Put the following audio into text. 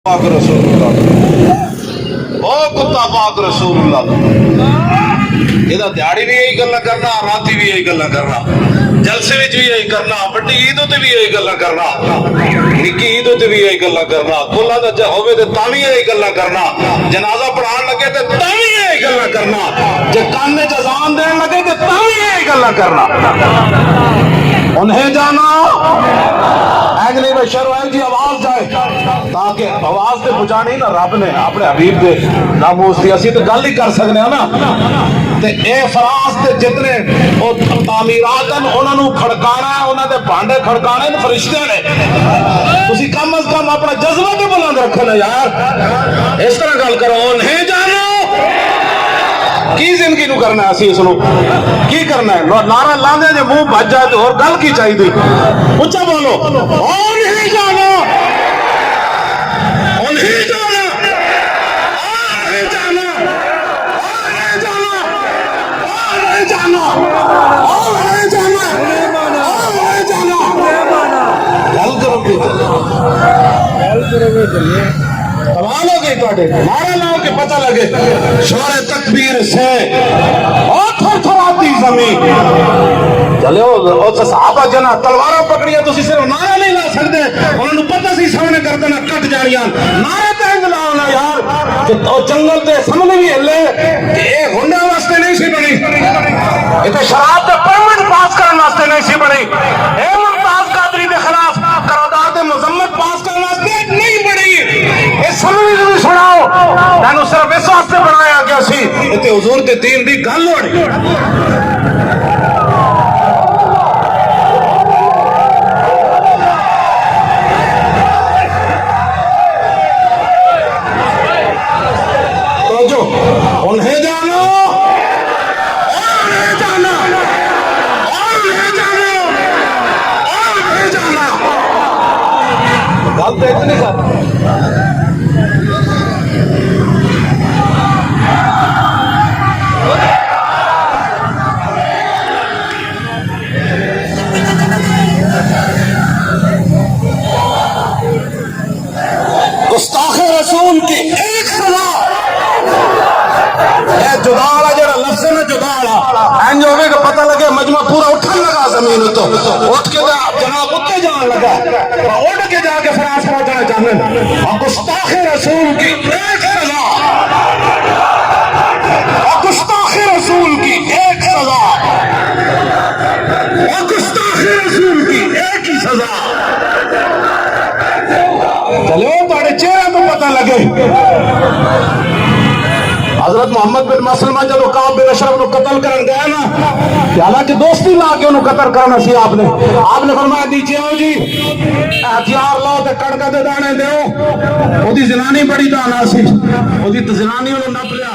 पाक रसूलुल्लाह ओ कुत्ता पाक रसूलुल्लाह ਇਹਦਾ ਦਿਹਾੜੀ ਵੀ ਇਹੀ ਗੱਲਾਂ ਕਰਨਾ, ਰਾਤੀ ਵੀ ਇਹੀ ਗੱਲਾਂ ਕਰਨਾ, ਜਲਸੇ ਵਿੱਚ ਵੀ ਇਹੀ ਕਰਨਾ, ਵੱਡੀ ਈਦ ਉੱਤੇ ਵੀ ਇਹੀ ਗੱਲਾਂ ਕਰਨਾ, ਨਿੱਕੀ ਈਦ ਉੱਤੇ ਵੀ ਇਹੀ ਗੱਲਾਂ ਕਰਨਾ, ਕੁੱਲਾ ਦਾ ਹੋਵੇ ਤੇ ਤਾਂ ਵੀ ਇਹੀ ਗੱਲਾਂ ਕਰਨਾ, ਜਨਾਜ਼ਾ ਪੜਾਉਣ ਲੱਗੇ ਤੇ ਤਾਂ ਵੀ ਇਹੀ ਗੱਲਾਂ ਕਰਨਾ, ਜੇ ਕੰਨ 'ਚ ਅਜ਼ਾਨ ਦੇਣ ਲੱਗੇ ਤੇ ਤਾਂ ਵੀ ਇਹੀ ਗੱਲਾਂ ਕਰਨਾ। उन्हें जाना ऐ नहीं भाई शर्म जी आवाज जाए ताकि आवाज तो पहुंचानी ना रब ने अपने हबीब दे नामूस दी असी तो गल ही कर सकते हैं ना ते ए फरास ते जितने ओ तामीरातन उन्हां नू खड़काना है, उन्हां दे भांडे खड़काने ने फरिश्ते ने, तुसी कम अज कम अपना जज्बा तो बुलंद रखो ना यार, इस तरह गल करो। उन्हें जानो की जिंदगी नू करना है, इसनू की करना है, नारा लाने जे मुंह भज जाए तो और गल की चाहिए, उच्चा बोलो और नहीं जाना, और नहीं जाना, और नहीं जाना, और नहीं जाना, और नहीं जाना, और नहीं जाना, और नहीं जाना, गल करोगे चलिए कमाल हो गई थोड़े नारा लाओ के पता लगे शोर तकबीर से और थरथराती जमीन चलो उस साहबा जना तलवारां पकड़िया तुसी सिर्फ नारा नहीं ला सकते, उन्होंने पता सी सामने कर देना कट जानियां, नारा तो लाओ ना यार कि जंगल ते सामने भी हिले कि ये हुंडा वास्ते नहीं सी बनी, ये तो शराब ते परमिट पास करने वास्ते नहीं सी बनी, ए मुमताज कादरी के खिलाफ करारदाद मुजम्मत पास करने वास्ते नहीं बनी, सुनाओ तैनू सिर्फ इस वास्ते बनाया गया सी इत्थे हुजूर दे दीन दी गल होनी। तो जो उन्हें जानो और नहीं जाना, और नहीं जाना, और नहीं जाना, गल तो इतनी कर गुस्ताखे रसूल की एक सजा जुदाला जरा लफ्ज़ ना जुदाला इंज होवे कि पता लगे मजमा पूरा उठन लगा जमीन तो उठ के जनाब उत्ते जान लगा उठ के जाके फरास पहुंचना चाहते और गुस्ताखे रसूल की एक सजा, और गुस्ताखे रसूल की एक सजा, और गुस्ताखे रसूल की एक ही सजा। चलो तुम्हारे चेहरे को पता लगे हजरत मोहम्मद बिन मसलमा जब काब बिन अशरफ को कत्ल करन गया ना, हालांकि दोस्ती ला के उन्हें कत्ल करना सी, आपने फरमाया नीचे आओ जी हथियार लो ते कड़का दे दाने दो, ओदी जनानी बड़ी दाना सी, ओदी जनानी उन्हें नप लिया